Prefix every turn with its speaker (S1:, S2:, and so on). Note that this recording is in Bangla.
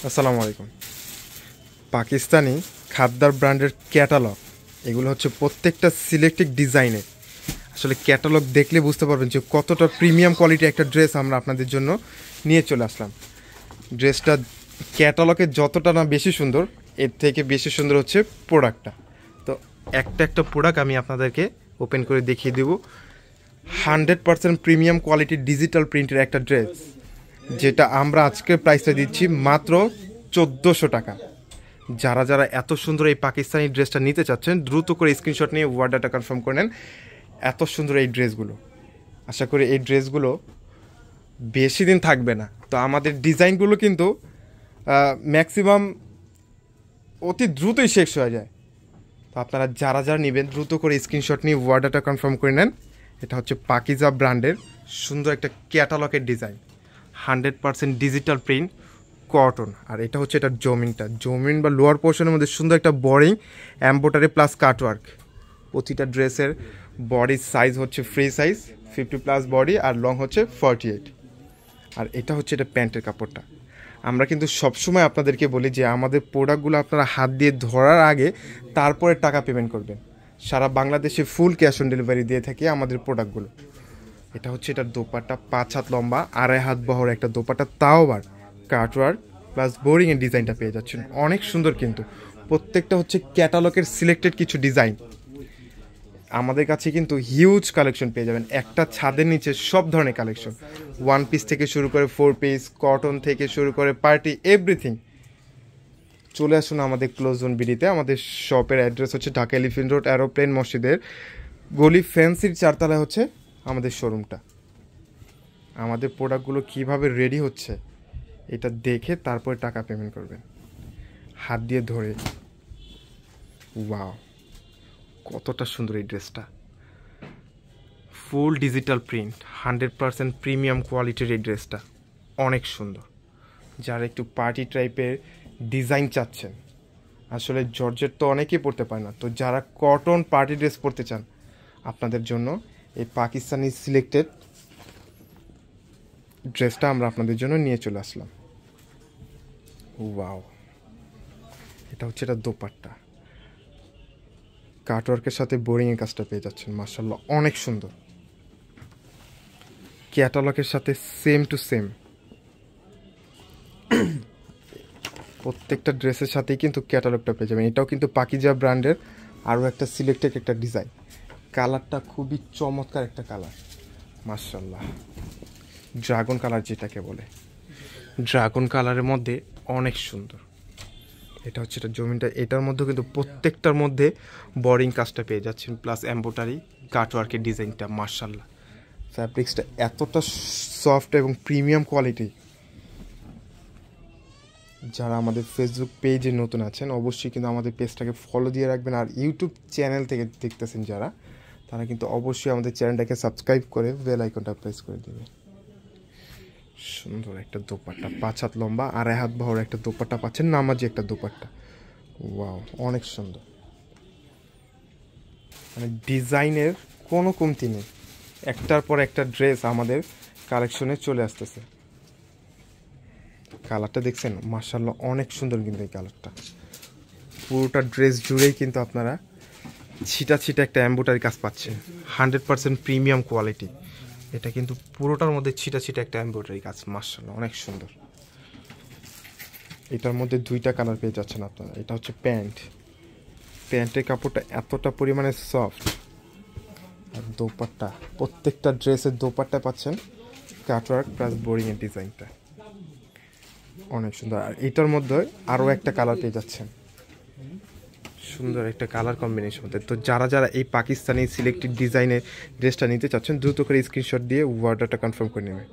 S1: আসসালামু আলাইকুম। পাকিস্তানি খাদ্দার ব্র্যান্ডের ক্যাটালগ, এগুলো হচ্ছে প্রত্যেকটা সিলেক্টেড ডিজাইনের। আসলে ক্যাটালগ দেখলে বুঝতে পারবেন যে কতটা প্রিমিয়াম কোয়ালিটি একটা ড্রেস আমরা আপনাদের জন্য নিয়ে চলে আসলাম। ড্রেসটা ক্যাটালগে যতটা না বেশি সুন্দর, এর থেকে বেশি সুন্দর হচ্ছে প্রোডাক্টটা। তো একটা প্রোডাক্ট আমি আপনাদেরকে ওপেন করে দেখিয়ে দেবো। 100% প্রিমিয়াম কোয়ালিটির ডিজিটাল প্রিন্টের একটা ড্রেস, যেটা আমরা আজকের প্রাইসটা দিচ্ছি মাত্র 1400 টাকা। যারা যারা এত সুন্দর এই পাকিস্তানি ড্রেসটা নিতে চাচ্ছেন, দ্রুত করে স্ক্রিনশট নিয়ে অর্ডারটা কনফার্ম করে নেন। এত সুন্দর এই ড্রেসগুলো, আশা করি এই ড্রেসগুলো বেশি দিন থাকবে না। তো আমাদের ডিজাইনগুলো কিন্তু ম্যাক্সিমাম অতি দ্রুতই শেষ হয়ে যায়। তো আপনারা যারা যারা নেবেন দ্রুত করে স্ক্রিনশট নিয়ে অর্ডারটা কনফার্ম করে নেন। এটা হচ্ছে পাকিজা ব্র্যান্ডের সুন্দর একটা ক্যাটালগের ডিজাইন, 100% ডিজিটাল প্রিন্ট কটন। আর এটা হচ্ছে এটা জমিন বা লোয়ার পোর্শনের মধ্যে সুন্দর একটা বোরিং এমব্রয়ডারি প্লাস কাটওয়ার্ক। প্রতিটা ড্রেসের বডির সাইজ হচ্ছে ফ্রি সাইজ 50+ বডি, আর লং হচ্ছে 48। আর এটা হচ্ছে এটা প্যান্টের কাপড়টা। আমরা কিন্তু সবসময় আপনাদেরকে বলি যে আমাদের প্রোডাক্টগুলো আপনারা হাত দিয়ে ধরার আগে তারপরে টাকা পেমেন্ট করবেন। সারা বাংলাদেশে ফুল ক্যাশ অন ডেলিভারি দিয়ে থাকি আমাদের প্রোডাক্টগুলো। এটা হচ্ছে এটার দোপাট্টা, 5 হাত লম্বা, 2.5 হাত বহর একটা দোপাট্টা, তাও আবার কাটওয়ার্ক প্লাস বোরিংয়ের ডিজাইনটা পেয়ে যাচ্ছেন। অনেক সুন্দর, কিন্তু প্রত্যেকটা হচ্ছে ক্যাটালগের সিলেক্টেড কিছু ডিজাইন। আমাদের কাছে কিন্তু হিউজ কালেকশন পেয়ে যাবেন, একটা ছাদের নিচে সব ধরনের কালেকশন, 1 পিস থেকে শুরু করে 4 পিস, কটন থেকে শুরু করে পার্টি, এভরিথিং। চলে আসুন আমাদের ক্লোজ জোন বিডিতে। আমাদের শপের অ্যাড্রেস হচ্ছে ঢাকা এলিফেন্ট রোড, এরোপ্লেন মসজিদের গলি ফ্যান্সির 4 তলায় হচ্ছে আমাদের শোরুমটা। আমাদের প্রোডাক্টগুলো কিভাবে রেডি হচ্ছে এটা দেখে তারপরে টাকা পেমেন্ট করবেন, হাত দিয়ে ধরে। ওয়াও, কতটা সুন্দর এই ড্রেসটা! ফুল ডিজিটাল প্রিন্ট, 100% প্রিমিয়াম কোয়ালিটির এই ড্রেসটা অনেক সুন্দর। যারা একটু পার্টি টাইপের ডিজাইন চাচ্ছেন, আসলে জর্জেট তো অনেকেই পরতে পারে না, তো যারা কটন পার্টি ড্রেস পরতে চান আপনাদের জন্য এই পাকিস্তানি সিলেক্টেড ড্রেসটা আমরা আপনাদের জন্য নিয়ে চলে আসলাম। ওয়াও, এটা হচ্ছে এটা দোপাট্টা, কাটওয়ার্কের সাথে বোরিংয়ের কাজটা পেয়ে যাচ্ছেন। মাশাআল্লাহ, অনেক সুন্দর। ক্যাটালগের সাথে সেম টু সেম প্রত্যেকটা ড্রেসের সাথেই কিন্তু ক্যাটালগটা পেয়ে যাবেন। এটাও কিন্তু পাকিজা ব্র্যান্ডের আরও একটা সিলেক্টেড একটা ডিজাইন। কালারটা খুবই চমৎকার একটা কালার, মাশাআল্লাহ। ড্রাগন কালার যেটাকে বলে, ড্রাগন কালারের মধ্যে অনেক সুন্দর। এটা হচ্ছে এটা জমিনটা, এটার মধ্যে কিন্তু প্রত্যেকটার মধ্যে বোরিং কাজটা পেয়ে যাচ্ছেন, প্লাস এমব্রয়ডারি কাটওয়ার্কের ডিজাইনটা। মাশাআল্লাহ, ফ্যাব্রিক্সটা এতটা সফট এবং প্রিমিয়াম কোয়ালিটি। যারা আমাদের ফেসবুক পেজে নতুন আছেন অবশ্যই কিন্তু আমাদের পেজটাকে ফলো দিয়ে রাখবেন। আর ইউটিউব চ্যানেল থেকে দেখতেছেন যারা, তারা কিন্তু অবশ্যই আমাদের চ্যানেলটাকে সাবস্ক্রাইব করে বেল আইকনটা প্রেস করে দেবে। সুন্দর একটা দোপাট্টা, 5 হাত লম্বা, 2.5 হাত বহর একটা দোপাট্টা পাচ্ছেন, নামাজি একটা দোপাট্টা। ওয়াও, অনেক সুন্দর। মানে ডিজাইনের কোনো কমতি নেই, একটার পর একটা ড্রেস আমাদের কালেকশনে চলে আসতেছে। কালারটা দেখছেন, মাশাআল্লাহ অনেক সুন্দর। কিন্তু এই কালারটা পুরোটা ড্রেস জুড়েই কিন্তু আপনারা ছিটা একটা এমব্রয়ডারি কাজ পাচ্ছেন, 100% প্রিমিয়াম কোয়ালিটি। এটা কিন্তু পুরোটার মধ্যে ছিটা একটা এমব্রয়ডারি কাজ। মাশাআল্লাহ, অনেক সুন্দর। এটার মধ্যে 2টা কালার পেয়ে যাচ্ছেন আপনারা। এটা হচ্ছে প্যান্টের কাপড়টা এতটা পরিমাণে সফট। আর দোপাট্টা, প্রত্যেকটা ড্রেসের দোপাট্টা পাচ্ছেন কাটওয়ার্ক প্লাস বোরিংয়ের ডিজাইনটা অনেক সুন্দর। আর এটার মধ্যে আরও একটা কালার পেয়ে যাচ্ছেন, সুন্দর একটা কালার কম্বিনেশন মধ্যে। তো যারা যারা এই পাকিস্তানি সিলেক্টেড ডিজাইনের ড্রেসটা নিতে চাচ্ছেন দ্রুত করে স্ক্রিনশট দিয়ে অর্ডারটা কনফার্ম করে নেবেন।